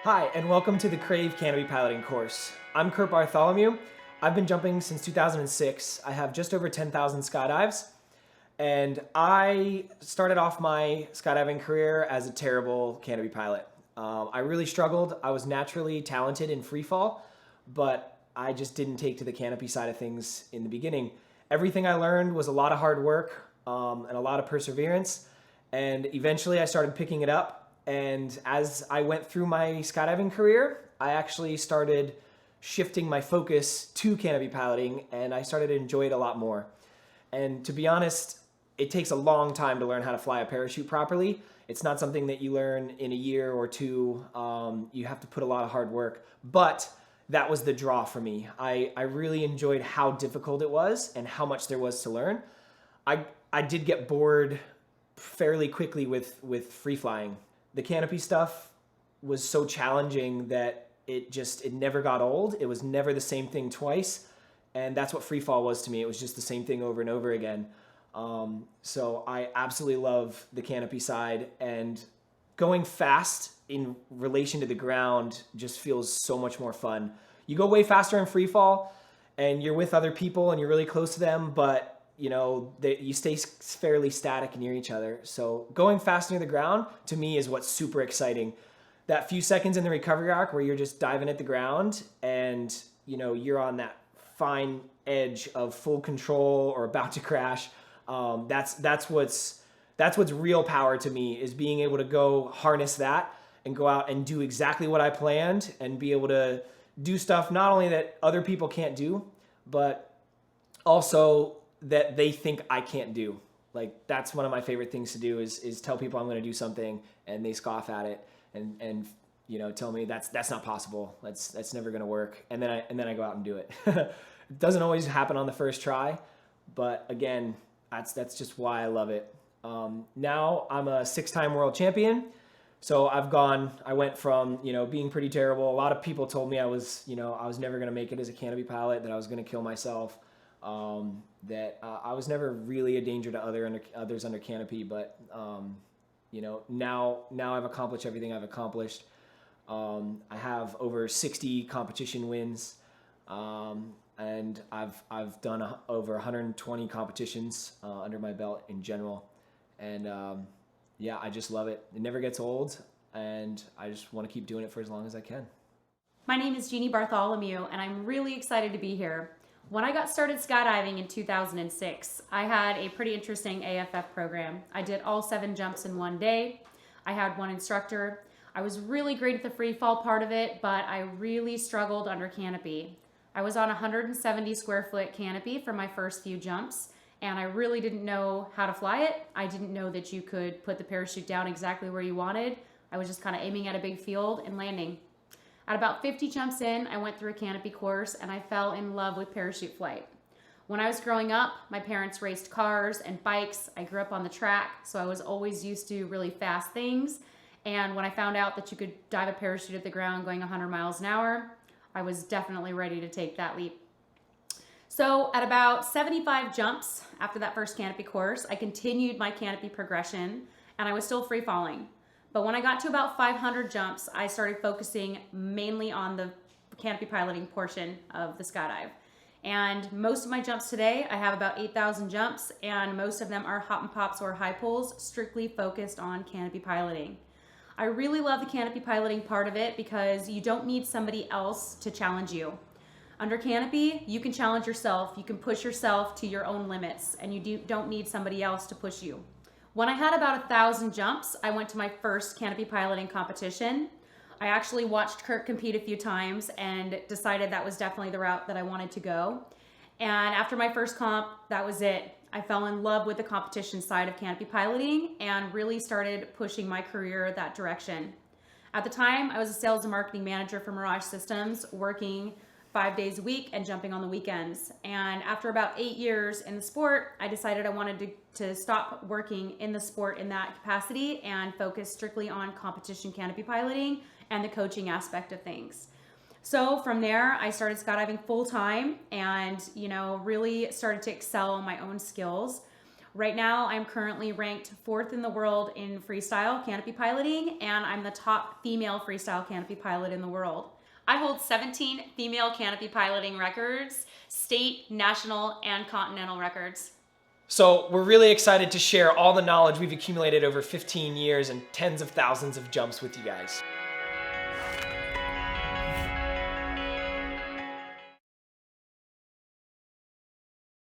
Hi, and welcome to the Crave Canopy Piloting course. I'm Curt Bartholomew. I've been jumping since 2006. I have just over 10,000 skydives, and I started off my skydiving career as a terrible canopy pilot. I really struggled. I was naturally talented in free fall, but I just didn't take to the canopy side of things in the beginning. Everything I learned was a lot of hard work and a lot of perseverance, and eventually I started picking it up. And as I went through my skydiving career, I actually started shifting my focus to canopy piloting, and I started to enjoy it a lot more. And to be honest, it takes a long time to learn how to fly a parachute properly. It's not something that you learn in a year or two. You have to put a lot of hard work, but that was the draw for me. I really enjoyed how difficult it was and how much there was to learn. I did get bored fairly quickly with free flying. The canopy stuff was so challenging that it never got old. It was never the same thing twice. And that's what free fall was to me. It was just the same thing over and over again. So I absolutely love the canopy side, and going fast in relation to the ground just feels so much more fun. You go way faster in free fall and you're with other people and you're really close to them, but you stay fairly static near each other. So going fast near the ground to me is what's super exciting. That few seconds in the recovery arc where you're just diving at the ground and you're on that fine edge of full control or about to crash. That's what's real power to me, is being able to go harness that and go out and do exactly what I planned and be able to do stuff not only that other people can't do, but also that they think I can't do. Like, that's one of my favorite things to do is tell people I'm going to do something and they scoff at it and tell me that's not possible. That's never going to work. And then I go out and do it. It doesn't always happen on the first try, but again, that's just why I love it. Now I'm a 6-time world champion. So I went from, being pretty terrible. A lot of people told me I was never going to make it as a canopy pilot, that I was going to kill myself. That I was never really a danger to others under canopy, but now I've accomplished everything I've accomplished. I have over 60 competition wins, and I've done over 120 competitions under my belt in general, and I just love it. It never gets old, and I just want to keep doing it for as long as I can. My name is Jeannie Bartholomew, and I'm really excited to be here. When I got started skydiving in 2006, I had a pretty interesting AFF program. I did all 7 jumps in one day. I had one instructor. I was really great at the free fall part of it, but I really struggled under canopy. I was on a 170 square foot canopy for my first few jumps, and I really didn't know how to fly it. I didn't know that you could put the parachute down exactly where you wanted. I was just kind of aiming at a big field and landing. At about 50 jumps in, I went through a canopy course and I fell in love with parachute flight. When I was growing up, my parents raced cars and bikes. I grew up on the track, so I was always used to really fast things. And when I found out that you could dive a parachute at the ground going 100 miles an hour, I was definitely ready to take that leap. So at about 75 jumps after that first canopy course, I continued my canopy progression and I was still free falling. But when I got to about 500 jumps, I started focusing mainly on the canopy piloting portion of the skydive. And most of my jumps today, I have about 8,000 jumps, and most of them are hop and pops or high pulls, strictly focused on canopy piloting. I really love the canopy piloting part of it because you don't need somebody else to challenge you. Under canopy, you can challenge yourself, you can push yourself to your own limits, and you don't need somebody else to push you. When I had about 1,000 jumps, I went to my first canopy piloting competition. I actually watched Curt compete a few times and decided that was definitely the route that I wanted to go. And after my first comp, that was it. I fell in love with the competition side of canopy piloting and really started pushing my career that direction. At the time, I was a sales and marketing manager for Mirage Systems, working 5 days a week and jumping on the weekends. And after about 8 years in the sport, I decided I wanted to stop working in the sport in that capacity and focus strictly on competition canopy piloting and the coaching aspect of things. So from there, I started skydiving full time and, really started to excel on my own skills. Right now, I'm currently ranked 4th in the world in freestyle canopy piloting, and I'm the top female freestyle canopy pilot in the world. I hold 17 female canopy piloting records, state, national, and continental records. So we're really excited to share all the knowledge we've accumulated over 15 years and tens of thousands of jumps with you guys.